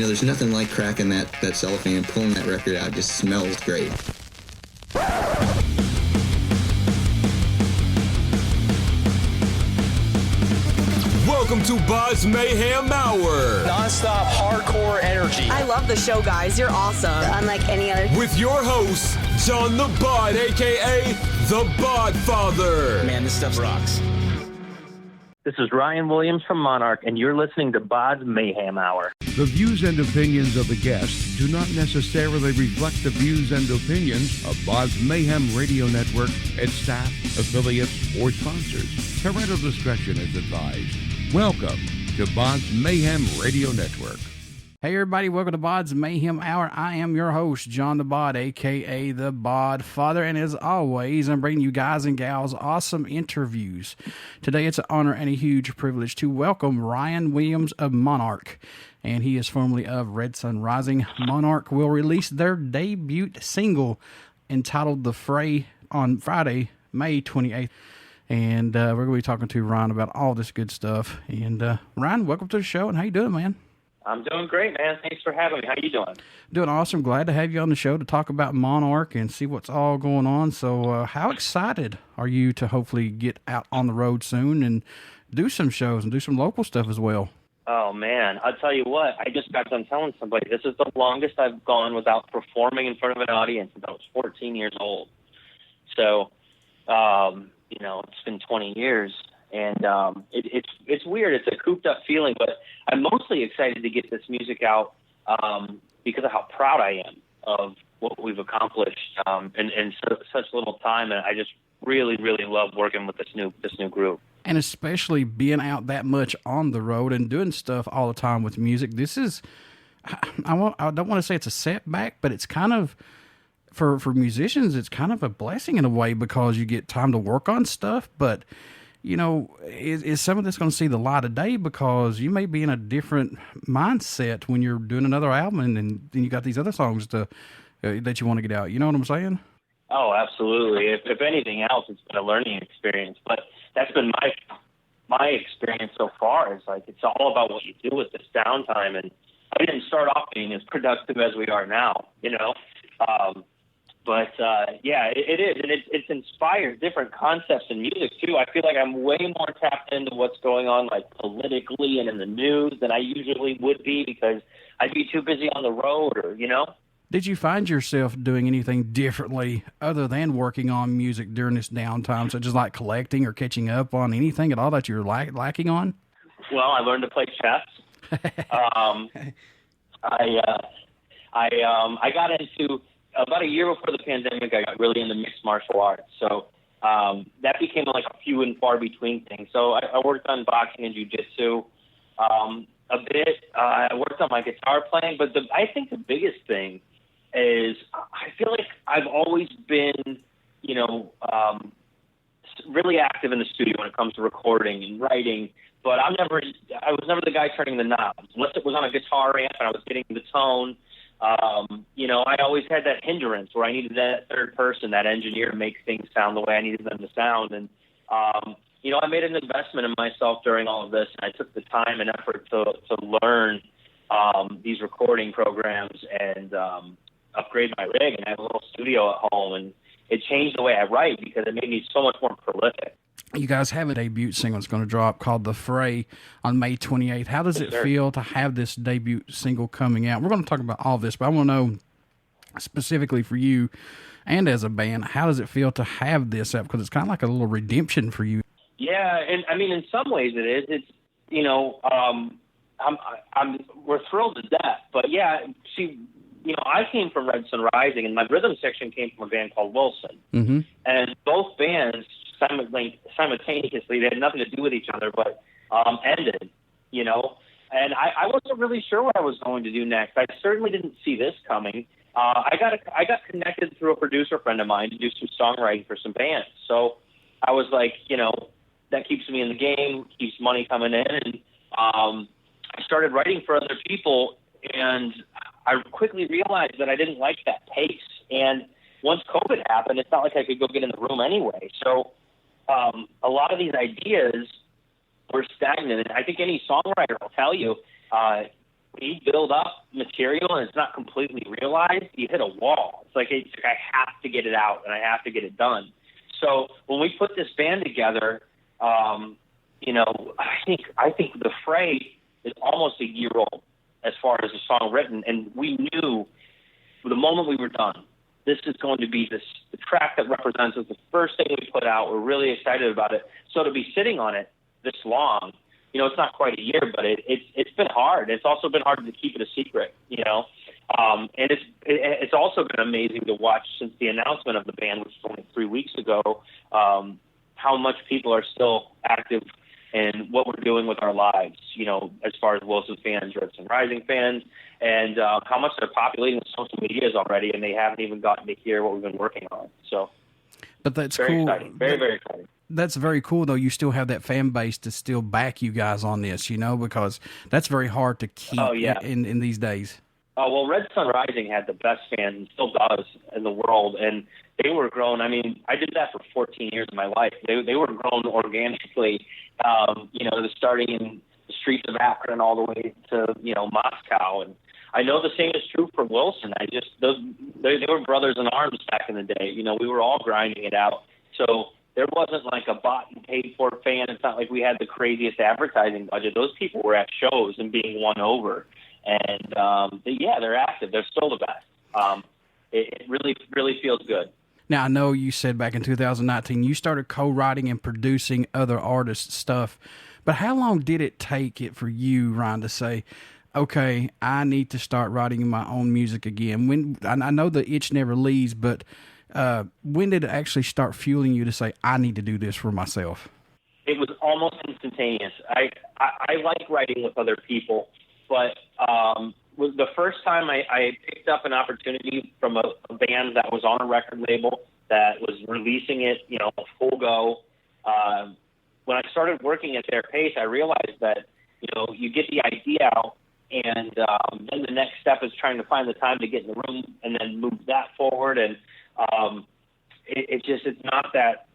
there's nothing like cracking that cellophane and pulling that record out. It just smells great. Welcome to BODS Mayhem Hour. Non-stop hardcore energy. I love the show, guys. You're awesome. Unlike any other. With your host, John the Bod, a.k.a. The Bod Father. Man, this stuff rocks. This is Ryan Williams from Monarch, and you're listening to BODS Mayhem Hour. The views and opinions of the guests do not necessarily reflect the views and opinions of BODS Mayhem Radio Network, its staff, affiliates, or sponsors. Parental discretion is advised. Welcome to BODS Mayhem Radio Network. Hey everybody, welcome to BODS Mayhem Hour. I am your host, John the Bod, a.k.a. The Bod Father, and as always, I'm bringing you guys and gals awesome interviews. Today, it's an honor and a huge privilege to welcome Ryan Williams of Monarch, and he is formerly of Red Sun Rising. Monarch will release their debut single entitled The Fray on Friday, May 28th, and we're going to be talking to Ryan about all this good stuff. And Ryan, welcome to the show, and how you doing, man? I'm doing great, man. Thanks for having me. How you doing? Doing awesome. Glad to have you on the show to talk about Monarch and see what's all going on. So how excited are you to hopefully get out on the road soon and do some shows and do some local stuff as well? Oh, man. I'll tell you what. I just got done telling somebody this is the longest I've gone without performing in front of an audience since I was 14 years old. So, it's been 20 years. And it's weird. It's a cooped-up feeling, but I'm mostly excited to get this music out because of how proud I am of what we've accomplished in such little time. And I just really, really love working with this new group. And especially being out that much on the road and doing stuff all the time with music. This is, I don't want to say it's a setback, but it's kind of, for musicians, it's kind of a blessing in a way because you get time to work on stuff, but is some of this going to see the light of day because you may be in a different mindset when you're doing another album and then you got these other songs that you want to get out. You know what I'm saying? Oh, absolutely. If anything else, it's been a learning experience. But that's been my experience so far. It's like it's all about what you do with this downtime. And I didn't start off being as productive as we are now, But, it is, and it's inspired different concepts in music, too. I feel like I'm way more tapped into what's going on, like, politically and in the news than I usually would be because I'd be too busy on the road Did you find yourself doing anything differently other than working on music during this downtime, such as, like, collecting or catching up on anything at all that you're lacking on? Well, I learned to play chess. I got into... About a year before the pandemic, I got really into mixed martial arts. So that became like a few and far between thing. So I worked on boxing and jiu-jitsu a bit. I worked on my guitar playing. But I think the biggest thing is I feel like I've always been, really active in the studio when it comes to recording and writing. But I was never the guy turning the knobs. Unless it was on a guitar amp and I was getting the tone. I always had that hindrance where I needed that third person, that engineer to make things sound the way I needed them to sound. And, I made an investment in myself during all of this. And I took the time and effort to learn these recording programs and upgrade my rig. And I have a little studio at home. And it changed the way I write because it made me so much more prolific. You guys have a debut single that's going to drop called The Fray on May 28th. How does it feel to have this debut single coming out? We're going to talk about all this, but I want to know specifically for you and as a band, how does it feel to have this out? Because it's kind of like a little redemption for you. Yeah, and I mean, in some ways it is. It's, we're thrilled to death. But yeah, I came from Red Sun Rising, and my rhythm section came from a band called Wilson. Mm-hmm. And both bands simultaneously, they had nothing to do with each other, but ended, and I wasn't really sure what I was going to do next. I certainly didn't see this coming. I got connected through a producer friend of mine to do some songwriting for some bands. So I was like, that keeps me in the game, keeps money coming in, and I started writing for other people, and I quickly realized that I didn't like that pace. And once COVID happened, it's not like I could go get in the room anyway. So a lot of these ideas were stagnant. And I think any songwriter will tell you, when you build up material and it's not completely realized, you hit a wall. It's like I have to get it out and I have to get it done. So when we put this band together, you know, I think the Fray is almost a year old as far as the song written, and we knew the moment we were done, this is going to be the track that represents us, the first thing we put out. We're really excited about it. So to be sitting on it this long, you know, it's not quite a year, but it's been hard. It's also been hard to keep it a secret, you know. And it's also been amazing to watch since the announcement of the band, which was only 3 weeks ago, how much people are still active in what we're doing with our lives, you know, as far as Wilson fans, Redson Rising fans, and how much they're populating the social medias already, and they haven't even gotten to hear what we've been working on. So, but that's very cool. Exciting. Very exciting. That's very cool, though. You still have that fan base to still back you guys on this, you know, because that's very hard to keep in these days. Oh, well, Redson Rising had the best fans and still does in the world, and they were grown. I mean, I did that for 14 years of my life. They were grown organically, you know, starting in the streets of Akron all the way to, you know, Moscow. And I know the same is true for Wilson. They were brothers in arms back in the day. You know, we were all grinding it out. So there wasn't like a bought and paid for fan. It's not like we had the craziest advertising budget. Those people were at shows and being won over. And, they're active. They're still the best. It really, really feels good. Now, I know you said back in 2019 you started co-writing and producing other artists' stuff, but how long did it take it for you, Ryan, to say, okay, I need to start writing my own music again? When I know the itch never leaves, but when did it actually start fueling you to say, I need to do this for myself? It was almost instantaneous. I like writing with other people, but was the first time I picked up an opportunity from a band that was on a record label that was releasing it, you know, full go. When I started working at their pace, I realized that, you know, you get the idea out, and then the next step is trying to find the time to get in the room and then move that forward. And it's not that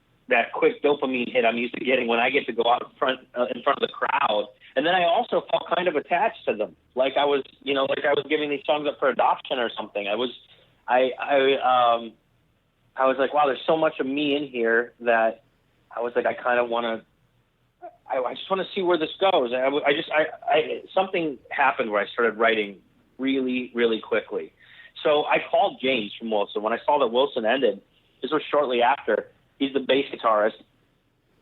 quick dopamine hit I'm used to getting when I get to go out in front of the crowd. And then I also felt kind of attached to them, like I was giving these songs up for adoption or something. I was like, wow, there's so much of me in here that I was like, I kind of want to, I just want to see where this goes. Something happened where I started writing really, really quickly. So I called James from Wilson when I saw that Wilson ended. This was shortly after. He's the bass guitarist.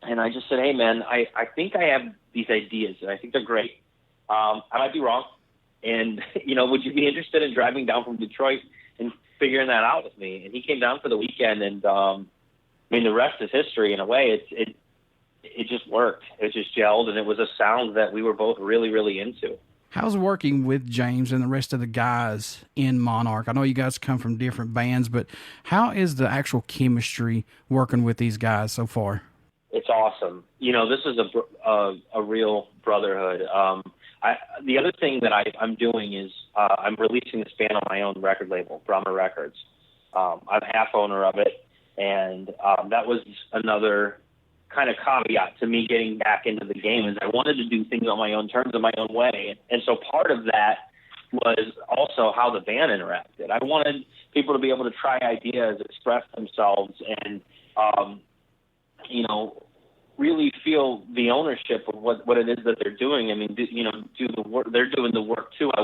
And I just said, hey, man, I think I have these ideas, and I think they're great. I might be wrong. And, you know, would you be interested in driving down from Detroit and figuring that out with me? And he came down for the weekend, and, I mean, the rest is history in a way. It just worked. It just gelled, and it was a sound that we were both really, really into. How's working with James and the rest of the guys in Monarch? I know you guys come from different bands, but how is the actual chemistry working with these guys so far? It's awesome. You know, this is a real brotherhood. The other thing that I'm doing is I'm releasing this band on my own record label, Brahma Records. I'm half owner of it, and that was another kind of caveat to me getting back into the game, is I wanted to do things on my own terms in my own way. And so part of that was also how the band interacted. I wanted people to be able to try ideas, express themselves, and you know, really feel the ownership of what it is that they're doing. I mean, do the work. They're doing the work too. I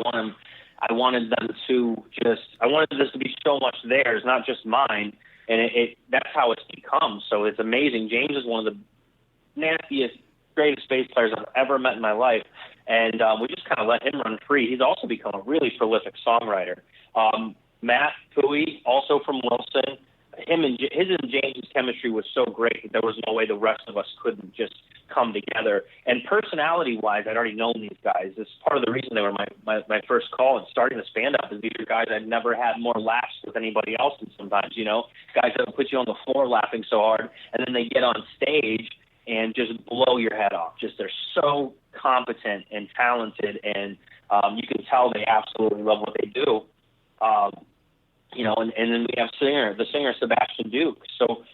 wanted this to be so much theirs, not just mine. And that's how it's become. So it's amazing. James is one of the nastiest, greatest bass players I've ever met in my life. And we just kind of let him run free. He's also become a really prolific songwriter. Matt Puhy, also from Wilson, his and James's chemistry was so great that there was no way the rest of us couldn't just come together. And personality-wise, I'd already known these guys. This is part of the reason they were my first call in starting this band up, is these are guys I'd never had more laughs with anybody else. And sometimes, you know, guys that would put you on the floor laughing so hard, and then they get on stage and just blow your head off. Just they're so competent and talented, and you can tell they absolutely love what they do. You know, and then we have the singer Sebastian Duke. So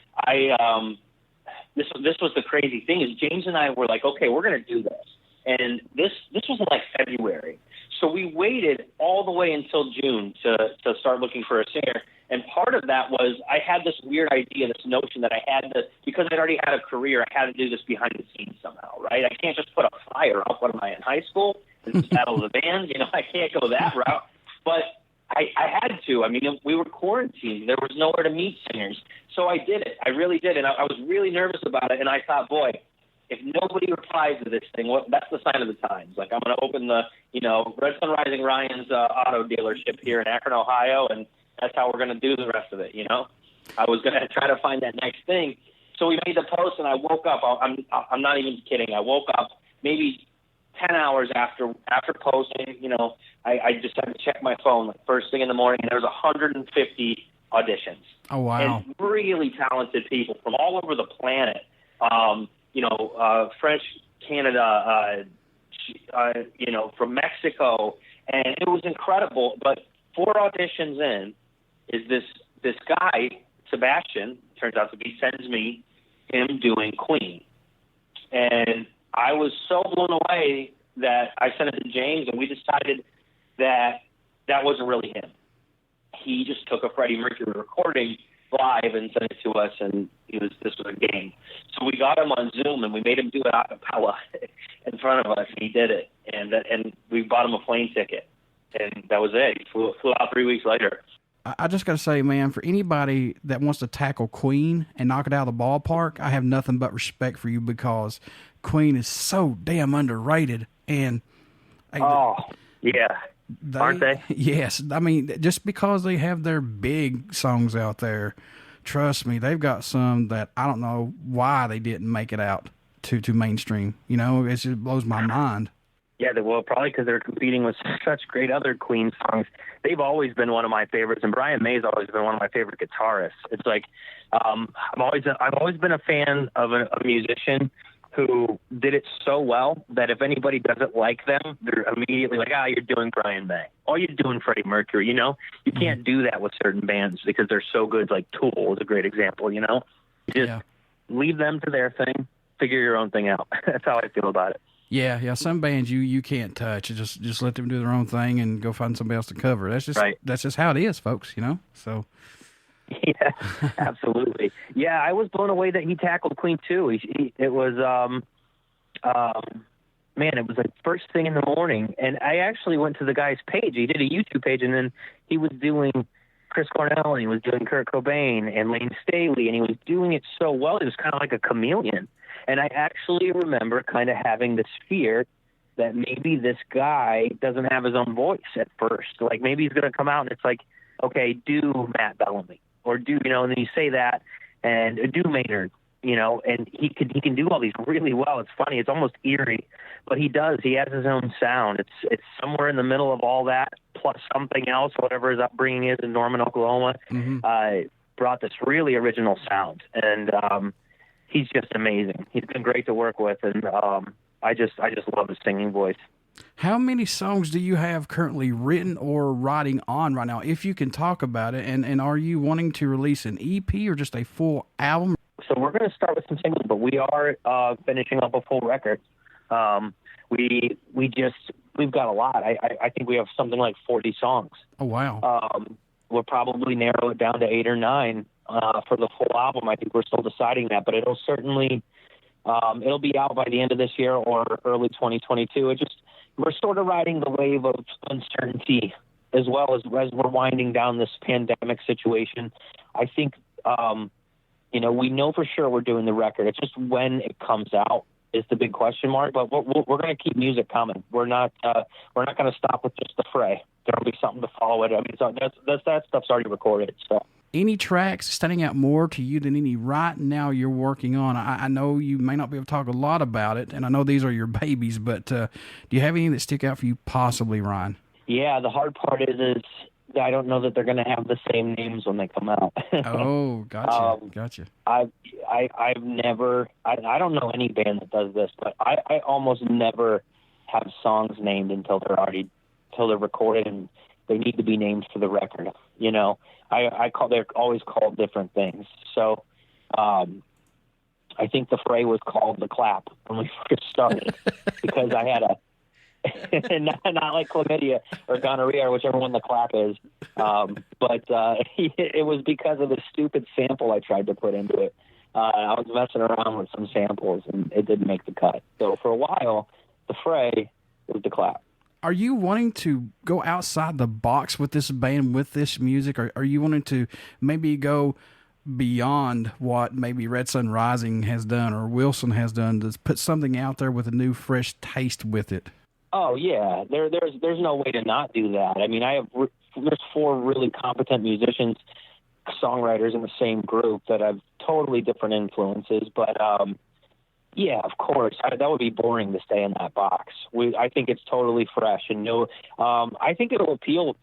this was the crazy thing, is James and I were like, okay, we're going to do this. And this was in like February. So we waited all the way until June to start looking for a singer. And part of that was I had this weird idea, this notion that I had to, because I'd already had a career, I had to do this behind the scenes somehow, right? I can't just put a flyer up. What am I, in high school? This is Battle of the Bands. You know, I can't go that route. But I had to. I mean, we were quarantined. There was nowhere to meet singers. So I did it. I really did. And I was really nervous about it. And I thought, boy, if nobody replies to this thing, that's the sign of the times. Like, I'm going to open the, Red Sun Rising Ryan's auto dealership here in Akron, Ohio, and that's how we're going to do the rest of it, I was going to try to find that next thing. So we made the post, and I woke up. I'm not even kidding. I woke up maybe 10 hours after posting. I just had to check my phone like first thing in the morning, and there was 150 auditions. Oh, wow. And really talented people from all over the planet. French, Canada, from Mexico, and it was incredible. But 4 auditions in is this guy, Sebastian, turns out to be, sends me him doing Queen. And I was so blown away that I sent it to James, and we decided that wasn't really him. He just took a Freddie Mercury recording live and sent it to us, and this was a game. So we got him on Zoom, and we made him do it a cappella in front of us, and he did it. And we bought him a plane ticket, and that was it. He flew out 3 weeks later. I just got to say, man, for anybody that wants to tackle Queen and knock it out of the ballpark, I have nothing but respect for you, because Queen is so damn underrated. And aren't they? Yes. I mean, just because they have their big songs out there, trust me, they've got some that I don't know why they didn't make it out to mainstream. It just blows my mind. Yeah, well, probably because they're competing with such great other Queen songs. They've always been one of my favorites, and Brian May's always been one of my favorite guitarists. It's like I've always been a fan of a musician who did it so well that if anybody doesn't like them, they're immediately like, you're doing Brian May. Oh, you're doing Freddie Mercury, You can't do that with certain bands because they're so good. Like Tool is a great example, You just leave them to their thing, figure your own thing out. That's how I feel about it. Yeah. Some bands you can't touch. Just let them do their own thing and go find somebody else to cover. That's just right. That's just how it is, folks. So. Yeah, absolutely. Yeah, I was blown away that he tackled Queen too. It was, it was like first thing in the morning, and I actually went to the guy's page. He did a YouTube page, and then he was doing Chris Cornell, and he was doing Kurt Cobain and Lane Staley, and he was doing it so well. It was kind of like a chameleon. And I actually remember kind of having this fear that maybe this guy doesn't have his own voice at first. Like maybe he's going to come out and it's like, okay, do Matt Bellamy or do, and then you say that and do Maynard, and he can do all these really well. It's funny. It's almost eerie, but he does. He has his own sound. It's somewhere in the middle of all that plus something else, whatever his upbringing is in Norman, Oklahoma, brought this really original sound. And, he's just amazing. He's been great to work with, and I just love his singing voice. How many songs do you have currently written or writing on right now, if you can talk about it? And are you wanting to release an EP or just a full album? So we're going to start with some singles, but we are finishing up a full record. We've got a lot. I think we have something like 40 songs. Oh, wow. We'll probably narrow it down to 8 or 9. For the full album. I think we're still deciding that, but it'll certainly it'll be out by the end of this year or early 2022. We're sort of riding the wave of uncertainty as well as we're winding down this pandemic situation. I think we know for sure we're doing the record. It's just when it comes out is the big question mark. But we're going to keep music coming. We're not going to stop with just the Fray. There'll be something to follow it. I mean, so that stuff's already recorded. So. Any tracks standing out more to you than any right now you're working on? I know you may not be able to talk a lot about it, and I know these are your babies, but do you have any that stick out for you possibly, Ryan? Yeah, the hard part is I don't know that they're going to have the same names when they come out. Oh, gotcha. I've never, I don't know any band that does this, but I almost never have songs named until they're recorded and they need to be named for the record. They're always called different things. So, I think the Fray was called The Clap when we first started because I not like chlamydia or gonorrhea or whichever one the clap is. But it was because of the stupid sample I tried to put into it. I was messing around with some samples, and it didn't make the cut. So for a while, the Fray was the clap. Are you wanting to go outside the box with this band, with this music? Or are you wanting to maybe go beyond what maybe Red Sun Rising has done or Wilson has done to put something out there with a new, fresh taste with it? Oh, yeah. There's no way to not do that. I mean, there's 4 really competent musicians, songwriters in the same group that have totally different influences. But, yeah, of course, that would be boring to stay in that box. I think it's totally fresh and new. I think it'll appeal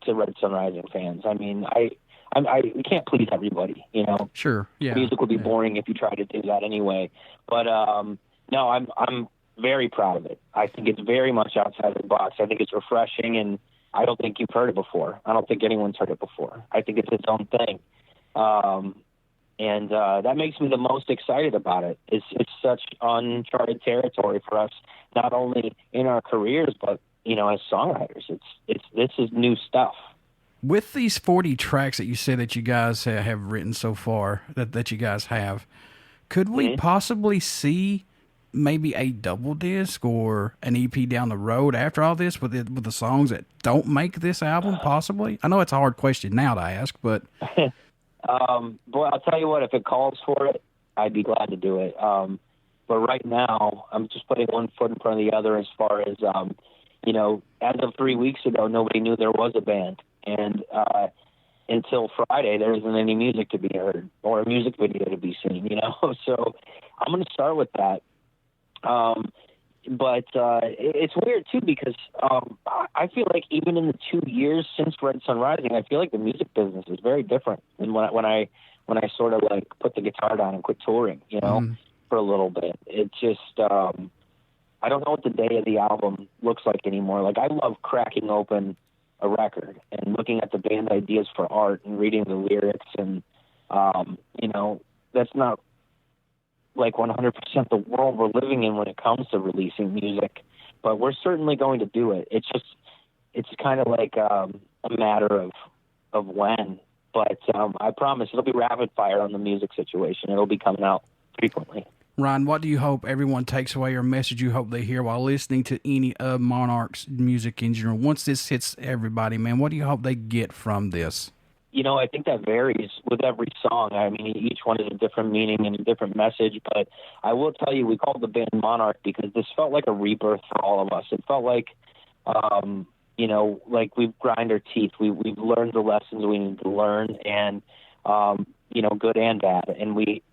to Red Sun Rising fans. I mean, we can't please everybody, you know. Sure, yeah. Music would be boring if you tried to do that anyway. But, no, I'm very proud of it. I think it's very much outside the box. I think it's refreshing, and I don't think you've heard it before. I don't think anyone's heard it before. I think it's its own thing. And that makes me the most excited about it. It's such uncharted territory for us, not only in our careers, but, you know, as songwriters. This is new stuff. With these 40 tracks that you say that you guys have written so far, that you guys have, could we possibly see maybe a double disc or an EP down the road after all this with the songs that don't make this album, possibly? I know it's a hard question now to ask, but... Boy, I'll tell you what, if it calls for it, I'd be glad to do it. But right now, I'm just putting one foot in front of the other as far as, you know, as of 3 weeks ago, nobody knew there was a band. And until Friday, there isn't any music to be heard or a music video to be seen, you know? So I'm going to start with that. But it's weird, too, because I feel like even in the 2 years since Red Sun Rising, I feel like the music business is very different than when I sort of, like, put the guitar down and quit touring, you know, for a little bit. It just, I don't know what the day of the album looks like anymore. Like, I love cracking open a record and looking at the band ideas for art and reading the lyrics. And, you know, that's not like 100% the world we're living in when it comes to releasing music, but we're certainly going to do it. It's kind of like a matter of when, but I promise it'll be rapid fire on the music situation. It'll be coming out frequently. Ryan, what do you hope everyone takes away, or message you hope they hear while listening to any of Monarch's music in general? Once this hits everybody, man, what do you hope they get from this? You know, I think that varies with every song. I mean, each one is a different meaning and a different message, but I will tell you, we called the band Monarch because this felt like a rebirth for all of us. It felt like, you know, like we've grind our teeth. We've learned the lessons we need to learn, and, you know, good and bad. And we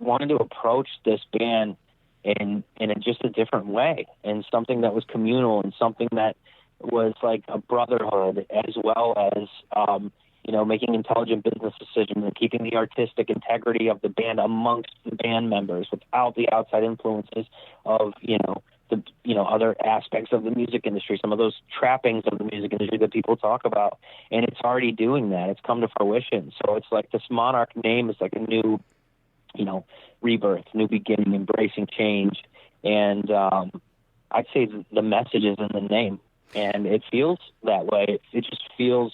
wanted to approach this band in just a different way, and something that was communal and something that was like a brotherhood, as well as, you know, making intelligent business decisions and keeping the artistic integrity of the band amongst the band members without the outside influences of, you know, other aspects of the music industry, some of those trappings of the music industry that people talk about. And it's already doing that. It's come to fruition. So it's like this Monarch name is like a new, you know, rebirth, new beginning, embracing change. And I'd say the message is in the name. And it feels that way. It just feels...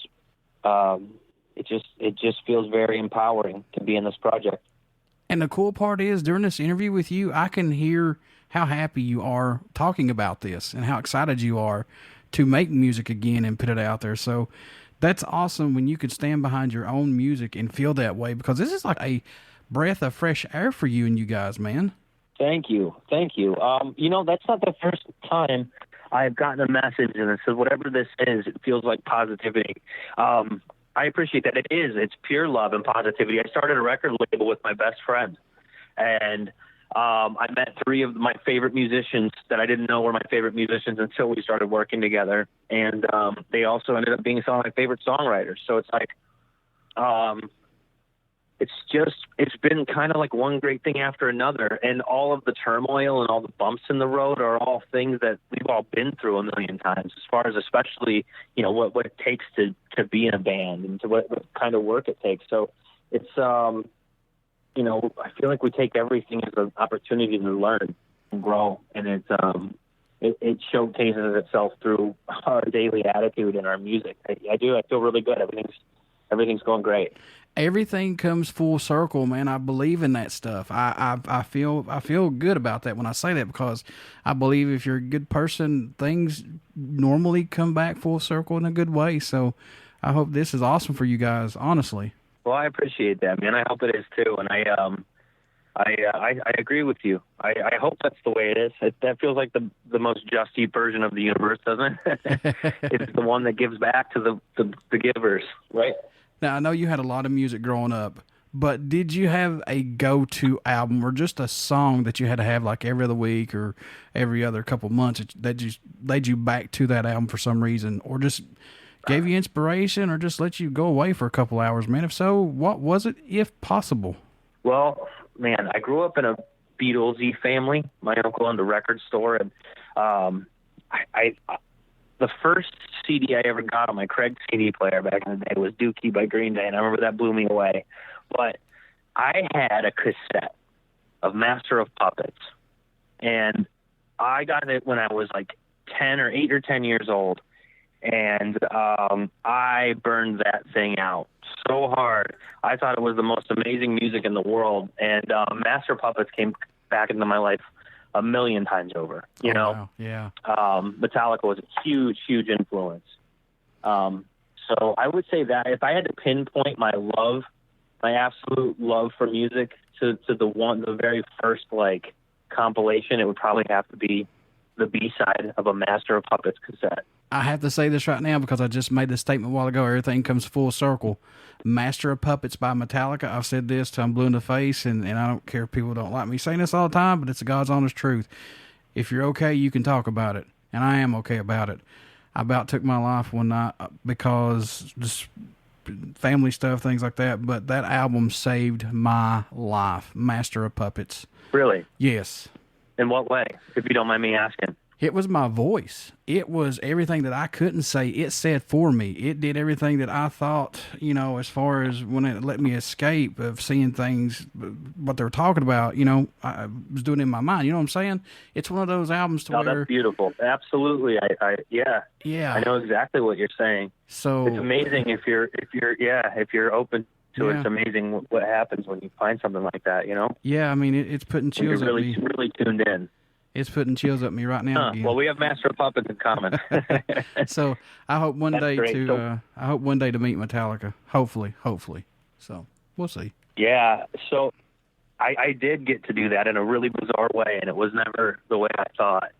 it just feels very empowering to be in this project. And the cool part is, during this interview with you, I can hear how happy you are talking about this and how excited you are to make music again and put it out there. So that's awesome when you could stand behind your own music and feel that way, because this is like a breath of fresh air for you and you guys, man. Thank you. You know, that's not the first time I've gotten a message and it says, whatever this is, it feels like positivity. I appreciate that. It's pure love and positivity. I started a record label with my best friend, and I met 3 of my favorite musicians that I didn't know were my favorite musicians until we started working together. And they also ended up being some of my favorite songwriters. So it's like, it's been kind of like one great thing after another. And all of the turmoil and all the bumps in the road are all things that we've all been through a million times, as far as especially, you know, what it takes to be in a band and to what kind of work it takes. So it's, you know, I feel like we take everything as an opportunity to learn and grow. And it's, it showcases itself through our daily attitude and our music. I feel really good. Everything's going great. Everything comes full circle, man. I believe in that stuff. I feel good about that when I say that, because I believe if you're a good person, things normally come back full circle in a good way. So I hope this is awesome for you guys, honestly. Well, I appreciate that, man. I hope it is too. And I agree with you. I hope that's the way it is. That feels like the most just version of the universe, doesn't it? It's the one that gives back to the givers, right? Now, I know you had a lot of music growing up, but did you have a go-to album or just a song that you had to have like every other week or every other couple months that just led you back to that album for some reason, or just gave you inspiration, or just let you go away for a couple hours, man? If so, what was it, if possible? Well, man, I grew up in a Beatlesy family. My uncle owned a record store, and the first CD I ever got on my Craig CD player back in the day was Dookie by Green Day, and I remember that blew me away. But I had a cassette of Master of Puppets, and I got it when I was like 8 or 10 years old, and I burned that thing out so hard. I thought it was the most amazing music in the world, and Master of Puppets came back into my life a million times over, you know? Wow. Yeah. Metallica was a huge, huge influence. So I would say that if I had to pinpoint my absolute love for music to the very first like compilation, it would probably have to be the B-side of a Master of Puppets cassette. I have to say this right now because I just made this statement a while ago. Everything comes full circle. Master of Puppets by Metallica. I've said this till I'm blue in the face, and I don't care if people don't like me saying this all the time, but it's the God's honest truth. If you're okay, you can talk about it, and I am okay about it. I about took my life one night because just family stuff, things like that, but that album saved my life, Master of Puppets. Really? Yes. In what way, if you don't mind me asking? It was my voice. It was everything that I couldn't say. It said for me. It did everything that I thought, as far as when it let me escape of seeing things, what they were talking about, I was doing it in my mind. You know what I'm saying? It's one of those albums to where... that's beautiful. Absolutely. Yeah. I know exactly what you're saying. So it's amazing if you're open to it. It's amazing what happens when you find something like that, Yeah, I mean, it's putting chills at me. You're really tuned in. It's putting chills up me right now. Well, we have Master of Puppets in common. So I hope one day to meet Metallica. Hopefully. So we'll see. Yeah. So I did get to do that in a really bizarre way, and it was never the way I thought.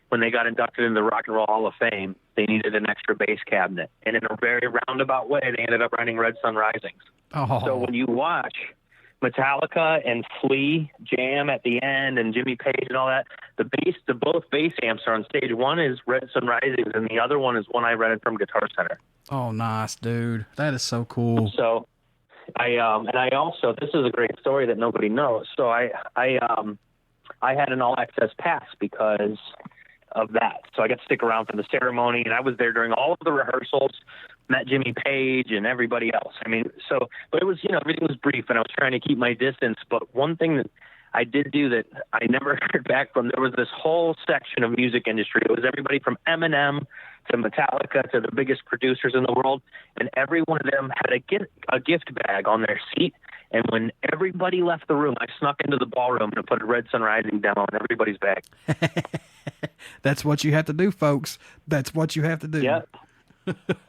When they got inducted into the Rock and Roll Hall of Fame, they needed an extra bass cabinet, and in a very roundabout way, they ended up running Red Sun Risings. Oh. So when you watch Metallica and Flea jam at the end, and Jimmy Page and all that, both bass amps are on stage. One is Red Sun Risings, and the other one is one I rented from Guitar Center. Oh, nice, dude. That is so cool. So I also, this is a great story that nobody knows. So I had an all access pass because of that. So I got to stick around for the ceremony, and I was there during all of the rehearsals, met Jimmy Page and everybody else. I mean, but it was, everything was brief, and I was trying to keep my distance. But one thing that I did do that I never heard back from, there was this whole section of music industry. It was everybody from Eminem to Metallica to the biggest producers in the world, and every one of them had a gift bag on their seat. And when everybody left the room, I snuck into the ballroom and put a Red Sun Rising demo in everybody's bag. That's what you have to do, folks. That's what you have to do. Yep.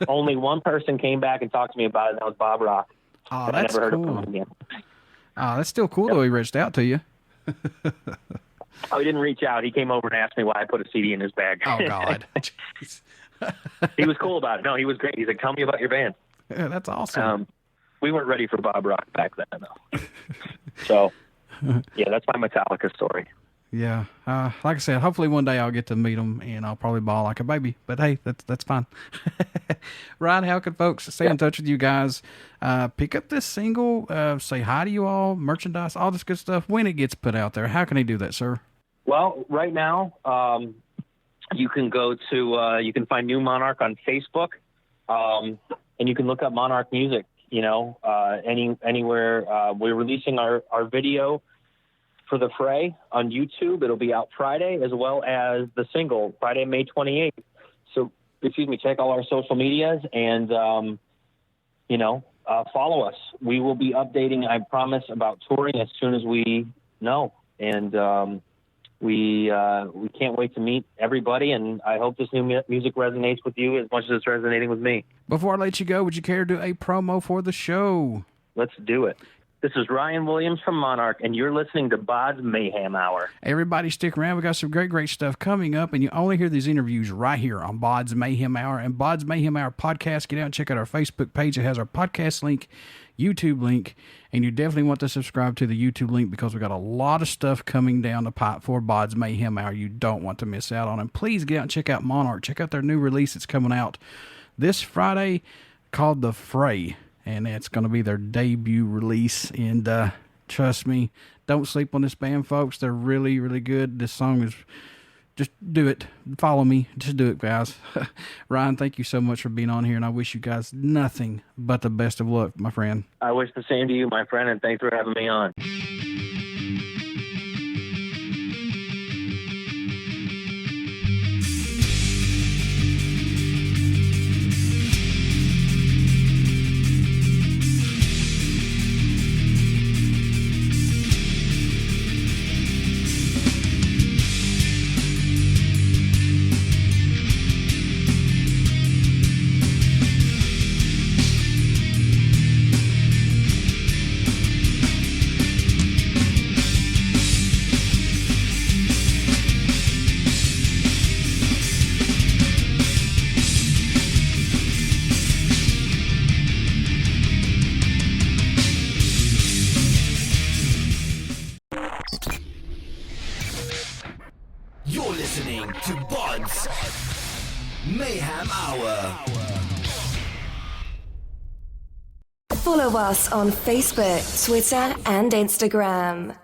Only one person came back and talked to me about it, and that was Bob Rock. Oh, that's I never cool. heard of him again. Oh, that's still cool, though. He reached out to you. Oh, he didn't reach out. He came over and asked me why I put a CD in his bag. Oh, God. He was cool about it. No, he was great. He's like, tell me about your band. Yeah, that's awesome. We weren't ready for Bob Rock back then, though. So, yeah, that's my Metallica story. Yeah. Like I said, hopefully one day I'll get to meet him, and I'll probably bawl like a baby. But, hey, that's fine. Ryan, how can folks stay in touch with you guys? Pick up this single, say hi to you all, merchandise, all this good stuff, when it gets put out there. How can he do that, sir? Well, right now, you can go to, you can find New Monarch on Facebook, and you can look up Monarch Music, anywhere. We're releasing our video for the Fray on YouTube. It'll be out Friday, as well as the single Friday, May 28th. So, check all our social medias and, follow us. We will be updating, I promise, about touring as soon as we know. And we can't wait to meet everybody, and I hope this new music resonates with you as much as it's resonating with me. Before I let you go, would you care to do a promo for the show? Let's do it. This is Ryan Williams from Monarch, and you're listening to BODS Mayhem Hour. Everybody stick around. We got some great stuff coming up, and you only hear these interviews right here on BODS Mayhem Hour and BODS Mayhem Hour Podcast. Get out and check out our Facebook page. It has our podcast link, YouTube link, and you definitely want to subscribe to the YouTube link because we got a lot of stuff coming down the pipe for BODS Mayhem Hour you don't want to miss out on. And please get out and check out Monarch. Check out their new release that's coming out this Friday called The Fray. And it's going to be their debut release. And trust me, don't sleep on this band, folks. They're really, really good. This song is, just do it. Follow me. Just do it, guys. Ryan, thank you so much for being on here. And I wish you guys nothing but the best of luck, my friend. I wish the same to you, my friend. And thanks for having me on. You're listening to BODS Mayhem Hour. Follow us on Facebook, Twitter, and Instagram.